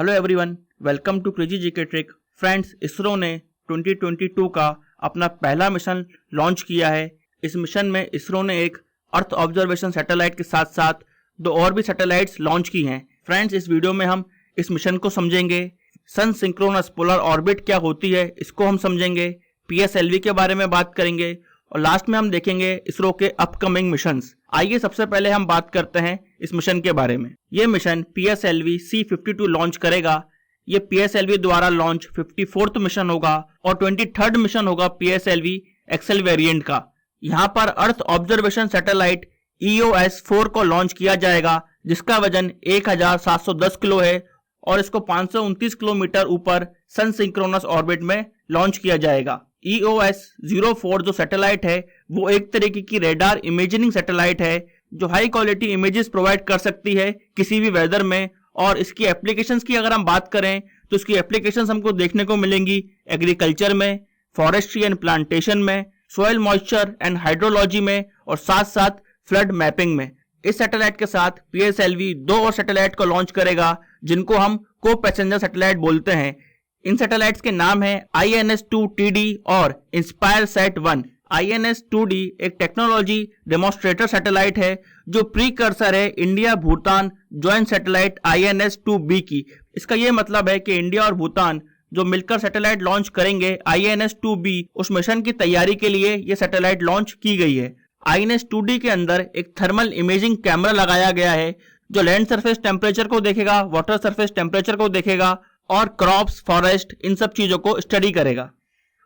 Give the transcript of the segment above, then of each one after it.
Hello everyone, welcome to crazy GK trick. Friends, ISRO ने 2022 का अपना पहला मिशन लॉन्च किया है। इस मिशन में इसरो ने एक अर्थ ऑब्जर्वेशन सैटेलाइट के साथ साथ दो और भी सैटेलाइट्स लॉन्च की हैं। फ्रेंड्स, इस वीडियो में हम इस मिशन को समझेंगे। सन सिंक्रोनस पोलर ऑर्बिट क्या होती है इसको हम समझेंगे, PSLV के बारे में बात करेंगे और लास्ट में हम देखेंगे इसरो के अपकमिंग मिशंस। आइए सबसे पहले हम बात करते हैं इस मिशन के बारे में। ये मिशन PSLV C52 लॉन्च करेगा। ये PSLV द्वारा लॉन्च 54th मिशन होगा और 23rd मिशन होगा PSLV एक्सेल वेरिएंट का। यहाँ पर अर्थ ऑब्जर्वेशन सैटेलाइट EOS-4 को लॉन्च किया जाएगा, जिसका वजन 1710 किलो है और इसको 529 किलोमीटर ऊपर सन सिंक्रोनस ऑर्बिट में लॉन्च किया जाएगा। EOS-04 जो सैटेलाइट है वो एक तरीके की रेडार इमेजिंग सैटेलाइट है जो हाई क्वालिटी इमेजेस प्रोवाइड कर सकती है किसी भी वेदर में। और इसकी एप्लीकेशंस की अगर हम बात करें तो इसकी एप्लीकेशंस हमको देखने को मिलेंगी एग्रीकल्चर में, फॉरेस्ट्री एंड प्लांटेशन में, सॉइल मॉइस्चर एंड हाइड्रोलॉजी में और साथ साथ फ्लड मैपिंग में। इस सैटेलाइट के साथ PSLV दो और सैटेलाइट को लॉन्च करेगा जिनको हम को पैसेंजर सैटेलाइट बोलते हैं। इन सैटेलाइट्स के नाम है INS-2TD और InspireSat-1। INS-2D एक टेक्नोलॉजी डेमोन्स्ट्रेटर सैटेलाइट है जो प्रीकर्सर है India Bhutan joint satellite INS-2B की। इसका यह मतलब है कि इंडिया और भूटान जो मिलकर सैटेलाइट लॉन्च करेंगे INS-2B, उस मिशन की तैयारी के लिए यह सैटेलाइट लॉन्च की गई है। INS-2D के अंदर एक थर्मल इमेजिंग कैमरा लगाया गया है जो लैंड सरफेस टेम्परेचर को देखेगा, वाटर सरफेस टेम्परेचर को देखेगा और क्रॉप्स, फॉरेस्ट, इन सब चीजों को स्टडी करेगा।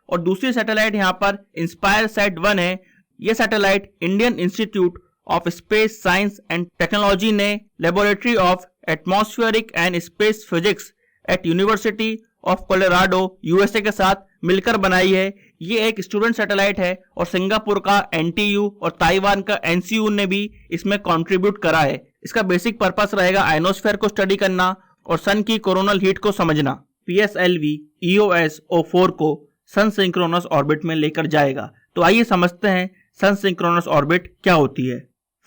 और दूसरी सैटेलाइट यहाँ पर InspireSat-1 है। यह satellite Indian institute of space science and technology ने laboratory of atmospheric and space physics at university of Colorado USA के साथ मिलकर बनाई है। ये एक स्टूडेंट सैटेलाइट है और सिंगापुर का NTU और ताइवान का NCU ने भी इसमें कंट्रीब्यूट करा है। इसका बेसिक पर्पस रहेगा आयनोस्फेयर को स्टडी करना और सन की कोरोनल हीट को समझना। PSLV EOS-04 को सन सिंक्रोनस ऑर्बिट में लेकर जाएगा। तो आइए समझते हैं सन सिंक्रोनस ऑर्बिट क्या होती है।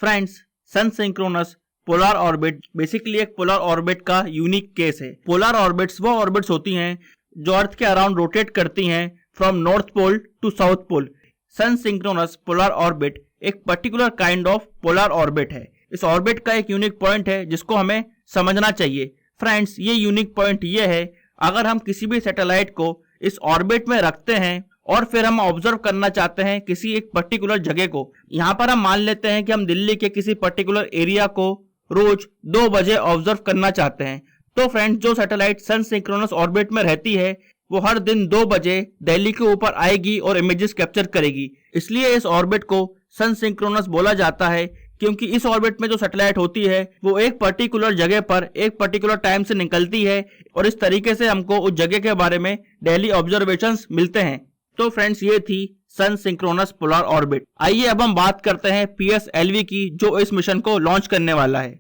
Friends, sun synchronous polar orbit basically एक पोलर ऑर्बिट का यूनिक केस है। पोलर ऑर्बिट्स वो ऑर्बिट्स होती हैं जो अर्थ के अराउंड रोटेट करती हैं from north pole to south pole. Sun synchronous polar orbit एक particular kind of polar orbit है। इस ऑर्बिट का एक यूनिक पॉइंट है जिसको हमें समझना चाहिए। फ्रेंड्स, ये यूनिक पॉइंट ये है, अगर हम किसी भी सैटेलाइट को इस ऑर्बिट में रखते हैं और फिर हम ऑब्जर्व करना चाहते हैं किसी एक पर्टिकुलर जगह को, यहाँ पर हम मान लेते हैं कि हम दिल्ली के किसी पर्टिकुलर एरिया को रोज 2 बजे ऑब्जर्व करना चाहते हैं, तो फ्रेंड्स जो सैटेलाइट सन सिंक्रोनस ऑर्बिट में रहती है वो हर दिन 2 बजे दिल्ली के ऊपर आएगी और इमेजेस कैप्चर करेगी। इसलिए इस ऑर्बिट को सन सिंक्रोनस बोला जाता है, क्योंकि इस ऑर्बिट में जो सैटेलाइट होती है वो एक पर्टिकुलर जगह पर एक पर्टिकुलर टाइम से निकलती है और इस तरीके से हमको उस जगह के बारे में डेली ऑब्जर्वेशंस मिलते हैं। तो फ्रेंड्स, ये थी सन सिंक्रोनस पोलर ऑर्बिट। आइए अब हम बात करते हैं PSLV की जो इस मिशन को लॉन्च करने वाला है।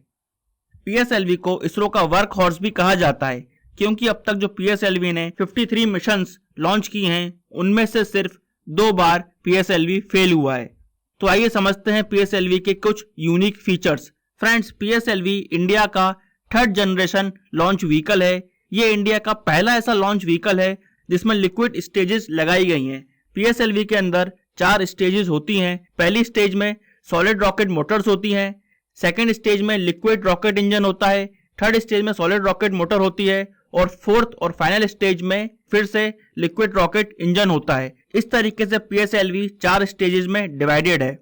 PSLV को इसरो का वर्क हॉर्स भी कहा जाता है, क्योंकि अब तक जो PSLV ने 53 मिशंस लॉन्च की हैं उनमें से सिर्फ 2 बार PSLV फेल हुआ है। तो आइए समझते हैं PSLV के कुछ unique features. Friends, PSLV India का 3rd जनरेशन लॉन्च व्हीकल है। ये इंडिया का पहला ऐसा लॉन्च व्हीकल है जिसमें लिक्विड स्टेजेस लगाई गई हैं। PSLV के अंदर 4 स्टेजेस होती हैं। पहली स्टेज में सॉलिड रॉकेट मोटर्स होती हैं, सेकेंड स्टेज में लिक्विड रॉकेट इंजन होता है, थर्ड स्टेज में सॉलिड रॉकेट मोटर होती है और फोर्थ और फाइनल स्टेज में फिर से लिक्विड रॉकेट इंजन होता है। इस तरीके से PSLV 4 स्टेजेस में डिवाइडेड है।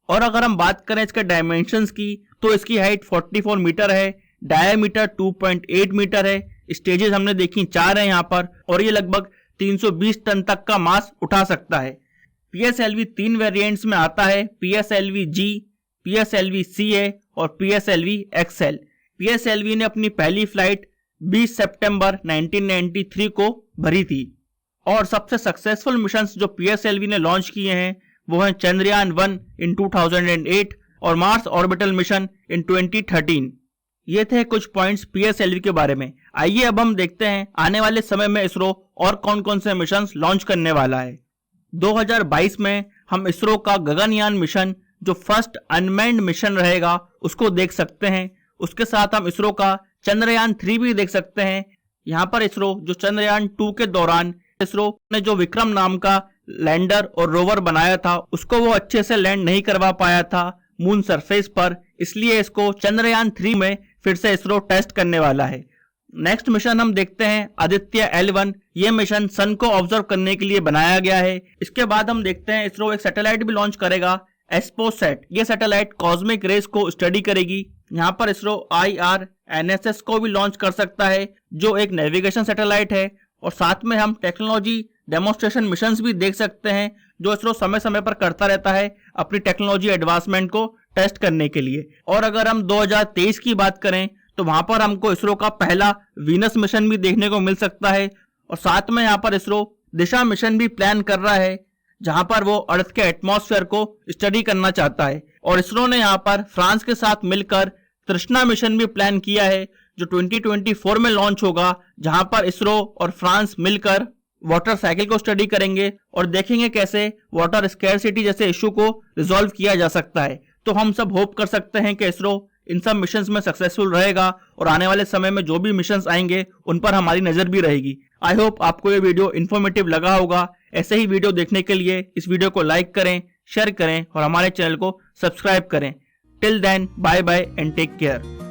और अगर हम बात करें इसके डायमेंशंस की तो इसकी हाइट 44 मीटर है, डायमीटर 2.8 मीटर है। स्टेजेस हमने देखी 4 है यहाँ पर और ये लगभग 320 टन तक का मास उठा सकता है। PSLV 3 वेरिएंट्स में आता है, PSLV G, PSLV CA और PSLV XL। PSLV ने अपनी पहली फ्लाइट 20 सितंबर 1993 को भरी थी और सबसे सक्सेसफुल मिशंस जो PSLV ने लॉन्च किए हैं वो हैं चंद्रयान-1 इन 2008 और मार्स ऑर्बिटल मिशन इन 2013। ये थे कुछ पॉइंट्स PSLV के बारे में। आइए अब हम देखते हैं आने वाले समय में इसरो और कौन कौन से मिशंस लॉन्च करने वाला है। 2022 में हम इसरो का गगनयान मिशन जो फर्स्ट अनमैन्ड मिशन रहेगा उसको देख सकते हैं। उसके साथ हम इसरो का चंद्रयान 3 भी देख सकते हैं। यहाँ पर इसरो जो चंद्रयान 2 के दौरान इसरो ने जो विक्रम नाम का लैंडर और रोवर बनाया था उसको वो अच्छे से लैंड नहीं करवा पाया था मून सरफेस पर, इसलिए इसको चंद्रयान 3 में फिर से इसरो टेस्ट करने वाला है। नेक्स्ट मिशन हम देखते हैं आदित्य L1। ये मिशन सन को ऑब्जर्व करने के लिए बनाया गया है। इसके बाद हम देखते हैं इसरो एक सैटेलाइट भी लॉन्च करेगा, एस्पोसैट। ये सैटेलाइट कॉस्मिक रेस को स्टडी करेगी। यहाँ पर इसरो IRNSS को भी लॉन्च कर सकता है जो एक नेविगेशन सैटेलाइट है, और साथ में हम टेक्नोलॉजी डेमोन्स्ट्रेशन मिशंस भी देख सकते हैं जो इसरो समय समय पर करता रहता है अपनी टेक्नोलॉजी एडवांसमेंट को टेस्ट करने के लिए। और अगर हम 2023 की बात करें तो वहां पर हमको इसरो का पहला वीनस मिशन भी देखने को मिल सकता है, और साथ में यहाँ पर इसरो दिशा मिशन भी प्लान कर रहा है जहां पर वो अर्थ के एटमॉस्फेयर को स्टडी करना चाहता है। और इसरो ने यहाँ पर फ्रांस के साथ मिलकर तृष्णा मिशन भी प्लान किया है जो 2024 में लॉन्च होगा, जहां पर इसरो और फ्रांस मिलकर वाटर साइकिल को स्टडी करेंगे और देखेंगे कैसे वाटर स्कैरसिटी जैसे इश्यू को रिजॉल्व किया जा सकता है। तो हम सब होप कर सकते हैं कि इसरो इन सब मिशंस में सक्सेसफुल रहेगा और आने वाले समय में जो भी मिशंस आएंगे उन पर हमारी नजर भी रहेगी। आई होप आपको ये वीडियो इन्फॉर्मेटिव लगा होगा। ऐसे ही वीडियो देखने के लिए इस वीडियो को लाइक करें, शेयर करें और हमारे चैनल को सब्सक्राइब करें। Till then, bye bye and take care.